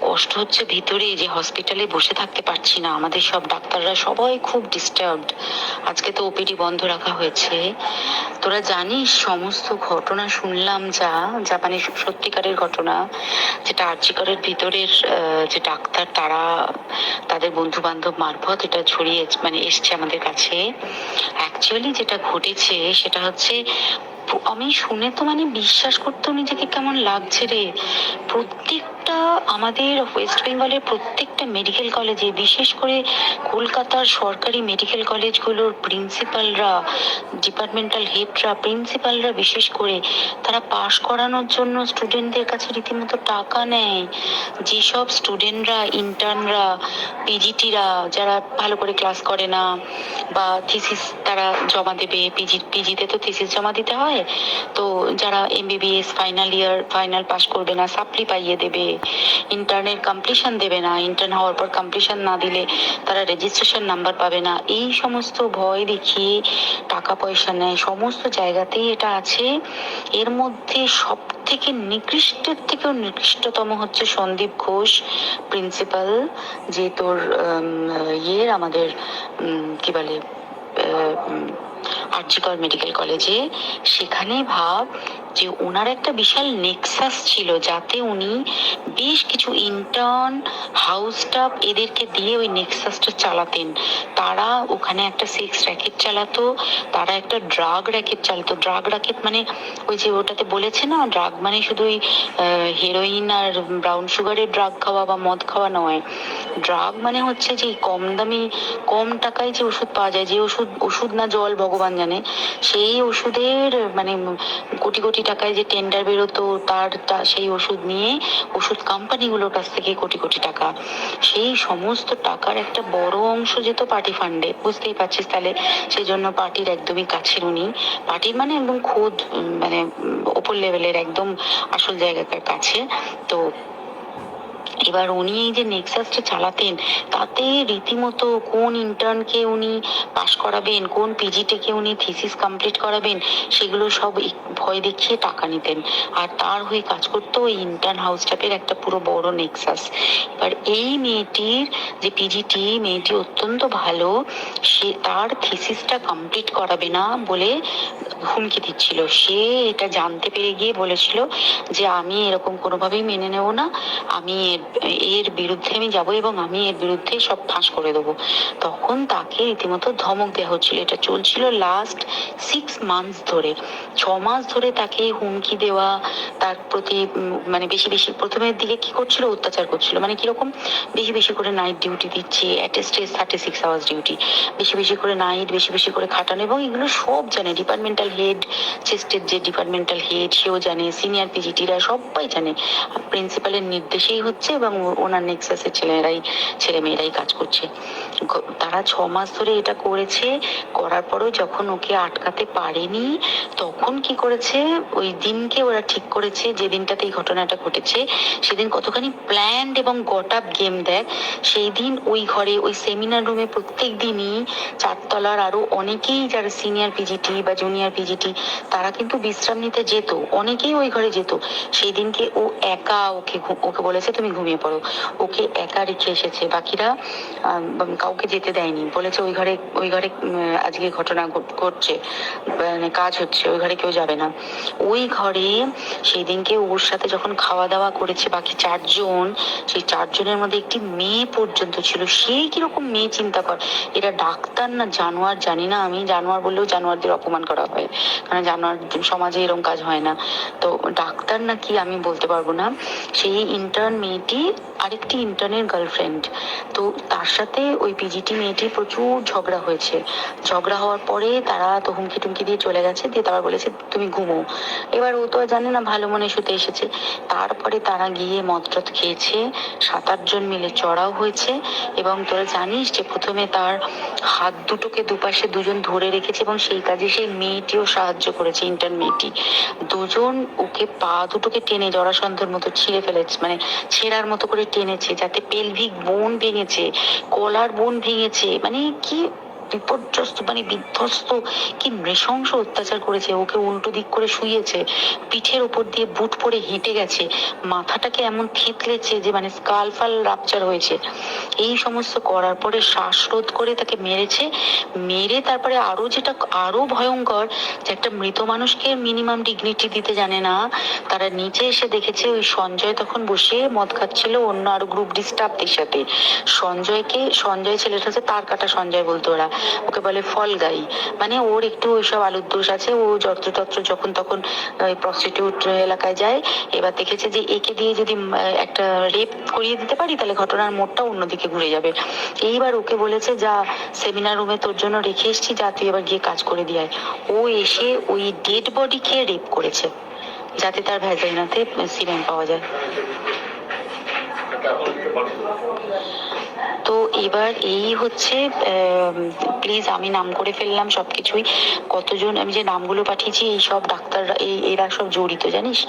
কষ্ট হচ্ছে ভিতরে যে হসপিটালে বসে থাকতে পারছি না। আমাদের সব ডাক্তাররা সবাই খুব ডিস্টার্বড। আজকে তো ওপিডি বন্ধ রাখা হয়েছে। তোরা জানিস সমস্ত ঘটনা শুনলাম, যা মানে সত্যিকারের ঘটনা, যেটা আরজি করের ভিতরের যে ডাক্তার তারা তাদের বন্ধু বান্ধব মারফত এটা ছড়িয়ে মানে এসছে আমাদের কাছে। অ্যাকচুয়ালি যেটা ঘটেছে সেটা হচ্ছে, আমি শুনে তো মানে বিশ্বাস করতেও নিজেকে কেমন লাগছে রে। প্রত্যেকটা আমাদের ওয়েস্ট বেঙ্গলের প্রত্যেকটা মেডিকেল কলেজে, বিশেষ করে কলকাতার সরকারি মেডিকেল কলেজগুলোর প্রিন্সিপালরা, ডিপার্টমেন্টাল হেডরা, প্রিন্সিপালরা বিশেষ করে, তারা পাশ করানোর জন্য স্টুডেন্টদের কাছে রীতিমতো টাকা নেয়। যেসব স্টুডেন্টরা, ইন্টার্নরা, পিজিটিরা যারা ভালো করে ক্লাস করে না বা থিসিস তারা জমা দেবে, পিজিতে তো থিসিস জমা দিতে হয়, তো যারা MBBS final year final pass করবে না সাপ্লি পাইয়ে দেবে, ইন্টার্নের কমপ্লিশন দেবে না, ইন্টার্ন হওয়ার পর কমপ্লিশন না দিলে তারা রেজিস্ট্রেশন নাম্বার পাবে না, এই সমস্ত ভয় দেখিয়ে টাকা পয়সা নেয়। সমস্ত জায়গাতেই এটা আছে। এর মধ্যে সব থেকে নিকৃষ্টের থেকেও নিকৃষ্টতম হচ্ছে সন্দীপ ঘোষ প্রিন্সিপাল, যে তোর আমাদের কি বলে আরজি কর মেডিকেল কলেজে। সেখানে ভাব যে ওনার একটা বিশাল নেক্সাস ছিল, যাতে উনি বেশ কিছু ইন্টার্ন, হাউস স্টাফ এদেরকে দিয়ে ওই নেক্সাসটা চালাতেন। তারা ওখানে একটা সেক্স র্যাকেট চালাতো, তারা একটা ড্রাগ র্যাকেট চালাতো। ড্রাগ র্যাকেট মানে ওই যে ওটাতে বলেছে না, ড্রাগ মানে শুধু ওই হেরোইন আর ব্রাউন সুগারের ড্রাগ খাওয়া বা মদ খাওয়া নয়। ড্রাগ মানে হচ্ছে যে কম দামি, কম টাকায় যে ওষুধ পাওয়া যায়, যে ওষুধ না জল ভগবান জানে, সেই ওষুধের মানে কোটি কোটি টাকায় যে টেন্ডার বেরোতো, সেই ওষুধ নিয়ে ওষুধ কোম্পানিগুলোর কাছ থেকে কোটি কোটি টাকা, সেই সমস্ত টাকার একটা বড় অংশ যেত পার্টি ফান্ডে। বুঝতেই পারছিস তাহলে, সেই জন্য পার্টির একদমই কাছের উনি, পার্টির মানে একদম খোদ মানে ওপর লেভেলের একদম আসল জায়গাটার কাছে। তো এবার উনি এই যে নেক্সাসটা চালাতেন, তাতে রীতিমতো কোন ইন্টার্নকে উনি পাশ করাবেন, কোন পিজিটিকে উনি থিসিস কমপ্লিট করাবেন, সেগুলো সব ভয় দেখিয়ে টাকা নিতেন। আর তার হয়ে কাজ করতো ওই ইন্টার্ন হাউস স্টাফের একটা পুরো বড় নেক্সাস। এবার এই মেয়েটির যে পিজিটি, মেয়েটি অত্যন্ত ভালো, সে তার থিসিসটা কমপ্লিট করাবে না বলে হুমকি দিচ্ছিল। সে এটা জানতে পেরে গিয়ে বলেছিল যে আমি এরকম কোনোভাবেই মেনে নেব না, আমি এর বিরুদ্ধে আমি যাবো এবং আমি এর বিরুদ্ধে সব ফাঁস করে দেবো। তখন তাকে রীতিমতো ধমক দেওয়া হচ্ছিল। এটা চলছিল লাস্ট 6 মান্থস ধরে, 6 মাস ধরে তাকে হুমকি দেওয়া, তার প্রতি মানে বেশি বেশি প্রথমের দিকে কি করছিল, অত্যাচার করছিল। মানে কিরকম, বেশি বেশি করে নাইট ডিউটি দিচ্ছে, অ্যাটেস্টেড 36 আওয়ার্স ডিউটি, বেশি বেশি করে নাইট, বেশি বেশি করে খাটানো, এবং এগুলো সব জানে ডিপার্টমেন্টাল হেড, চেস্টের যে ডিপার্টমেন্টাল হেড সেও জানে, সিনিয়র পিজিটিরা সবাই জানে। প্রিন্সিপালের নির্দেশেই হচ্ছে এবং ওনার নেক্সাসের ছেলে মেয়েরাই কাজ করছে। তারা 6 মাস ধরে এটা করেছে। করার পরও যখন ওকে আটকাতে পারেনি, তখন কি করেছে, ওই দিনকে ওরা ঠিক করেছে, যে দিনটাতে এই ঘটনাটা ঘটেছে সেদিন কতখানি প্ল্যান্ড এবং গট আপ গেম দেখ। সেই দিন ওই ঘরে, ওই সেমিনার রুমে প্রত্যেক দিনই 4 তলার আরো অনেকেই যারা সিনিয়র পিজিটি বা জুনিয়র পিজিটি তারা কিন্তু বিশ্রাম নিতে যেত, অনেকেই ওই ঘরে যেত। সেই দিনকে ও একা, ওকে বলেছে তুমি ঘুমিয়ে পড়ো, ওকে একা রেখে এসেছে। বাকিরা কাউকে যেতে দেয়নি, বলেছে ওই ঘরে আজকে ঘটনা ঘটছে, মানে কাজ হচ্ছে, ওই ঘরে কেউ যাবে না। ওই ঘরে সেই দিনকে ওর সাথে যখন খাওয়া দাওয়া করেছে বাকি 4 জন, সেই 4 জনের মধ্যে একটি মেয়ে পর্যন্ত ছিল। সেই কিরকম মেয়ে চিন্তা কর, এরা ডাক্তার না জানোয়ার জানি না, আমি জানোয়ার বললেও জানোয়ারদের অপমান করা হয়, কারণ জানোয়ার সমাজে এরকম কাজ হয় না। তো ডাক্তার না কি আমি বলতে পারবো না। সেই ইন্টার্ন মেয়েটি আরেকটি ইন্টার্নের গার্লফ্রেন্ড, তো তার সাথে ওই পিজিটি মেয়েটি প্রচুর ঝগড়া হয়েছে। ঝগড়া হওয়ার পরে তারা তো হুমকি টুমকি দিয়ে চলে গেছে, দিয়ে তারপর বলেছে তুমি ঘুমো। এবার ও তো জানে না, ভালো মনে শুতে এসেছে। তারপরে তারা গিয়ে মদটদ খেয়েছে, 7-8 জন মিলে চড়াও হয়েছে। এবং তোরা জানিস যে প্রথমে তার হাত দুটোকে দুপাশে 2 জন ধরে রেখেছে, এবং সেই কাজে সেই মেয়েটিও সাহায্য করেছে, ইন্টার্ন মেয়েটি। 2 জন ওকে পা দুটোকে টেনে জরাসন্ধের মতো ছিঁড়ে ফেলেছে, মানে ছেঁড়ার মতো করে টেনেছে, যাতে পেলভিক বোন ভেঙেছে, কলার বোন ভেঙেছে। মানে কি বিপর্যস্ত মানে বিধ্বস্ত, কি নৃশংস অত্যাচার করেছে। ওকে উল্টো দিক করে শুইয়েছে, পিঠের উপর দিয়ে বুট পরে হেঁটে গেছে, মাথাটাকে এমন থেতলেছে যে মানে স্কাল ফাল রাপচার হয়েছে। এই সমস্ত করার পরে শ্বাসরোধ করে তাকে মেরেছে। মেরে তারপরে আরো যেটা আরো ভয়ঙ্কর, যে একটা মৃত মানুষকে মিনিমাম ডিগনিটি দিতে জানে না, তারা নিচে এসে দেখেছে ওই সঞ্জয় তখন বসে মদ খাচ্ছিল অন্য আরো গ্রুপ ডিস্টার্বদের সাথে। সঞ্জয় ছেলেটা হচ্ছে তার কাটা সঞ্জয় বলতো ওরা, ওকে বলে ফল গাই, মানে ওর একটু ওইসব আলুর দোষ আছে। ও যত্রতত্র যখন তখন প্রস্টিটিউট এলাকায় যায়। এবার দেখেছে যে একে দিয়ে যদি একটা রেপ করিয়ে দিতে পারি তাহলে ঘটনার মোড়টা অন্যদিকে ঘুরে যাবে। এইবার ওকে বলেছে, যা সেমিনার রুমে তোর জন্য রেখে এসছি, যা তুই এবার গিয়ে কাজ করে দিয়ে আয়। ও এসে ওই ডেড বডিকে রেপ করেছে যাতে তার ভ্যাজাইনাতে সিমেন্ট পাওয়া যায়। তো এবার এই হচ্ছে, প্লিজ আমি নাম করে ফেললাম সবকিছুই, কতজন আমি যে নামগুলো পাঠিয়েছি এই সব ডাক্তাররা এরা সব জড়িত জানিস,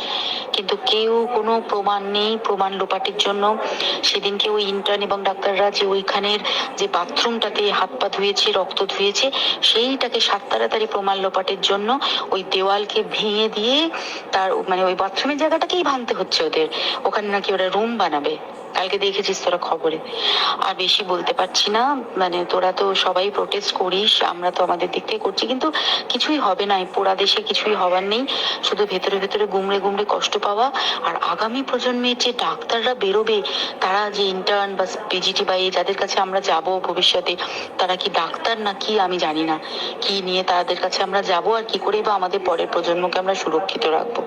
কিন্তু কেউ কোনো প্রমাণ নেই। প্রমাণ লোপাটের জন্য সেদিনকে ওই ইন্টার্ন এবং ডাক্তাররা যে ওইখানের যে বাথরুমটাতে হাত পা ধুয়েছে, রক্ত ধুয়েছে, সেইটাকে তাড়াতাড়ি প্রমাণ লোপাটের জন্য ওই দেওয়ালকে ভেঙে দিয়ে তার মানে ওই বাথরুমের জায়গাটাকেই ভাঙতে হচ্ছে ওদের। ওখানে নাকি ওরা রুম বানাবে, কালকে দেখেছিস তোরা খবরে। আর বেশি বলতে পারছি না, মানে তোরা তো সবাই প্রোটেস্ট করিস, আমরা তো আমাদের দিক থেকে করছি, কিন্তু কিছুই হবে না। এই পোড়া দেশে কিছুই হবার নেই, শুধু ভেতরে ভেতরে গুমড়ে গুমড়ে কষ্ট পাওয়া। আর আগামী প্রজন্মের যে ডাক্তাররা বেরোবে, তারা যে ইন্টার্ন বা পিজিটি বা যাদের কাছে আমরা যাব ভবিষ্যতে, তারা কি ডাক্তার না কি আমি জানি না, কি নিয়ে তাদের কাছে আমরা যাব আর কি করে বা আমাদের পরের প্রজন্মকে আমরা সুরক্ষিত রাখবো।